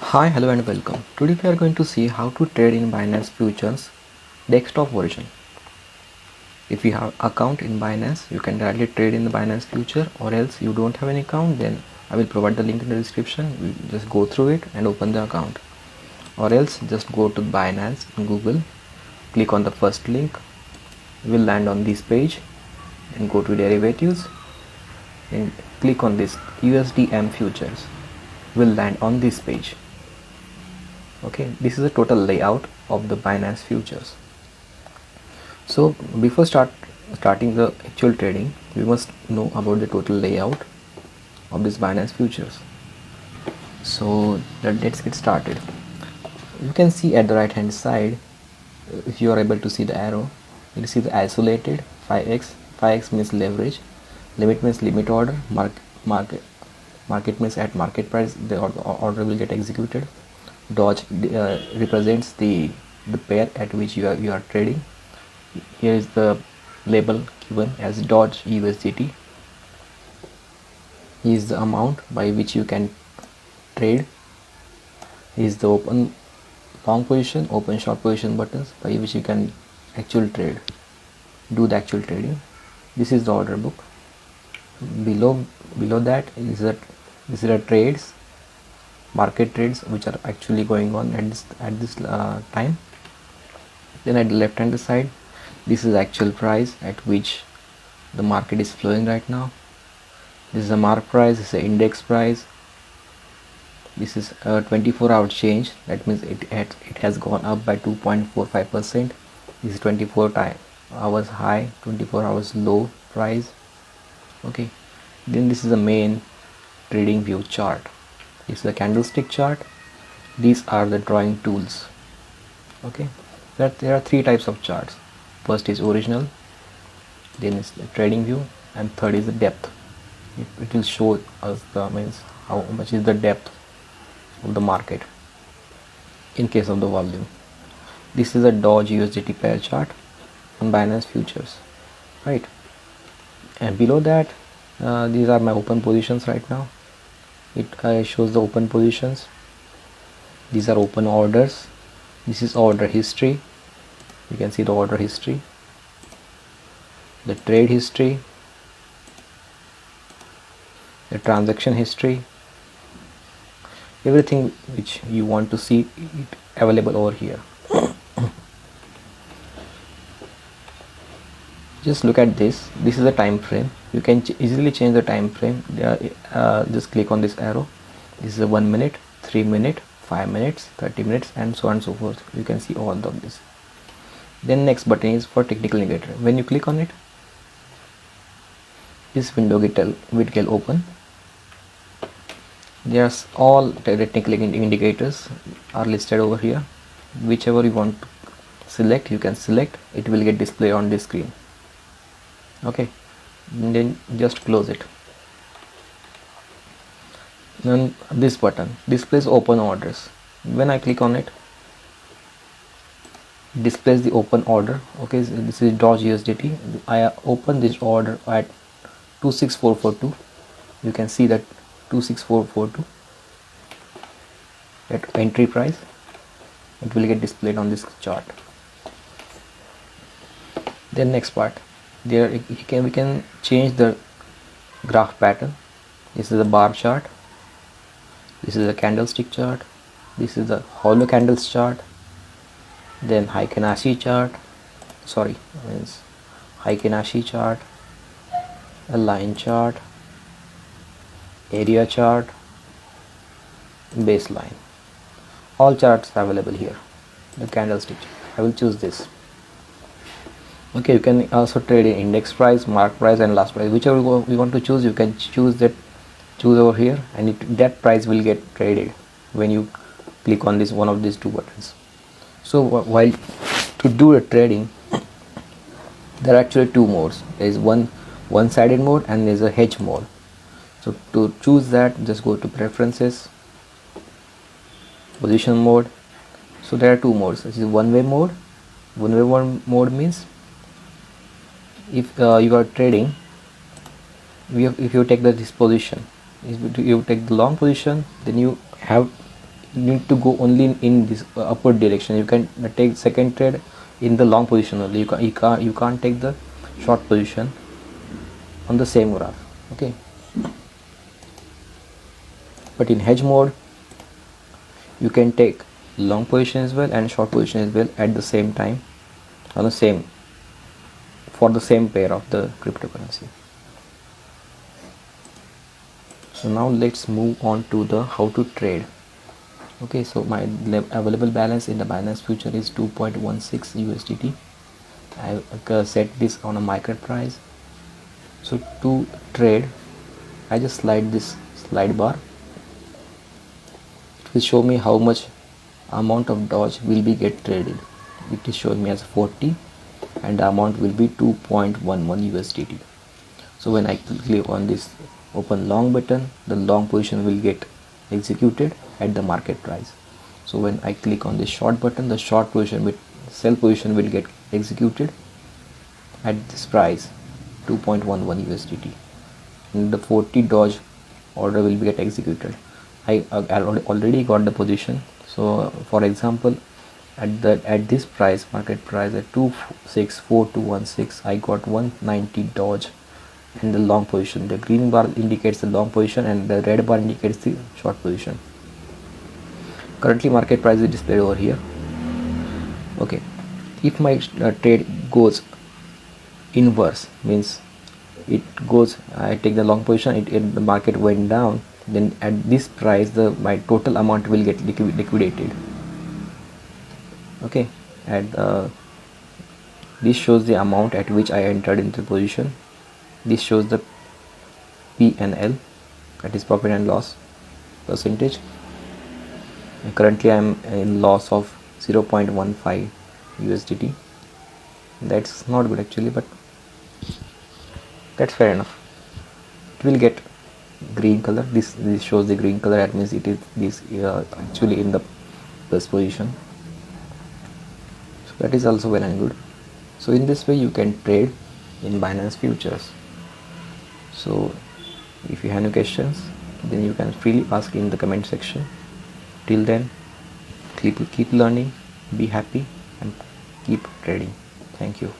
Hi, hello and welcome. Today we are going to see how to trade in Binance Futures desktop version. If you have account in Binance, you can directly trade in the Binance Future, or else you don't have any account, then I will provide the link in the description. You just go through it and open the account. Or else just go to Binance in Google, click on the first link, you will land on this page, and go to derivatives and click on this USDM futures. Will land on this page. Okay, this is a total layout of the Binance Futures. So before starting the actual trading, we must know about the total layout of this Binance Futures. So let's get started. You can see at the right hand side, if you are able to see the arrow, you see the isolated 5x. 5x means leverage, limit means limit order, market means at market price the order will get executed. Dodge represents the pair at which you are trading. Here is the label given as Dodge USDT. Here is the amount by which you can trade. Here is the open long position, open short position buttons by which you can actual trade, do the actual trading. This is the order book. Below that is the trades, market trades which are actually going on at this time. Then at the left hand side, this is actual price at which the market is flowing right now. This is a mark price, this is an index price. This is a 24-hour change, that means it has gone up by 2.45%. This is 24 hours high, 24 hours low price. Okay, then this is the main trading view chart. This is the candlestick chart. These are the drawing tools. Okay, there are three types of charts. First is original, then is the trading view, and third is the depth. It will show us the means how much is the depth of the market in case of the volume. This is a Doge USDT pair chart on Binance Futures, right? And below that, these are my open positions right now. It shows the open positions. These are open orders. This is order history. You can see the order history, the trade history, the transaction history, everything which you want to see it available over here. Just look at this. This is the time frame. You can easily change the time frame. Just click on this arrow. This is a 1 minute, 3 minute, 5 minutes, 30 minutes, and so on and so forth. You can see all of this. Then next button is for technical indicator. When you click on it, this window will get open. There's all technical indicators are listed over here. Whichever you want to select, you can select. It will get displayed on this screen. Okay, and then just close it. Then this button displays open orders. When I click on it, displays the open order. Okay, so this is Doge USDT. I open this order at 26442. You can see that 26442, that entry price. It will get displayed on this chart. Then next part, there we can change the graph pattern. This is a bar chart, this is a candlestick chart, this is the hollow candles chart, then Heikin-Ashi chart, Heikin-Ashi chart, a line chart, area chart, baseline. All charts are available here. The candlestick, I will choose this. Okay, you can also trade in index price, mark price, and last price. Whichever you want to choose, you can choose over here, and that price will get traded when you click on this one of these two buttons. So while to do the trading, there are actually two modes. There is one-sided mode and there is a hedge mode. So to choose that, just go to preferences, position mode. So there are two modes. This is one-way mode. One-way mode means if you are trading, if you take this position, if you take the long position, then you have need to go only in this upward direction. You can take second trade in the long position only. You can't take the short position on the same graph. Okay, but in hedge mode you can take long position as well and short position as well at the same time on the same, for the same pair of the cryptocurrency. So now let's move on to the how to trade. Okay, so my available balance in the Binance Future is 2.16 USDT. I set this on a market price. So to trade, I just slide this slide bar. It will show me how much amount of Doge will be get traded. It is showing me as 40 and the amount will be 2.11 USDT. So when I click on this open long button, the long position will get executed at the market price. So when I click on the short button, the short position with sell position will get executed at this price 2.11 USDT, and the 40 Doge order will be get executed. I already got the position. So for example, at this price, market price at 264,216, I got 190 Doge in the long position. The green bar indicates the long position and the red bar indicates the short position. Currently market price is displayed over here. Okay, if my trade goes inverse, means it goes, I take the long position, the market went down, then at this price my total amount will get liquidated. Okay, and this shows the amount at which I entered into the position. This shows the P&L, that is profit and loss percentage. And currently I am in loss of 0.15 USDT. That's not good actually, but that's fair enough. It will get green color. This shows the green color. That means it is this actually in the plus position. So that is also well and good. So in this way you can trade in Binance Futures. So if you have any questions, then you can freely ask in the comment section. Till then, keep learning, be happy and keep trading. Thank you.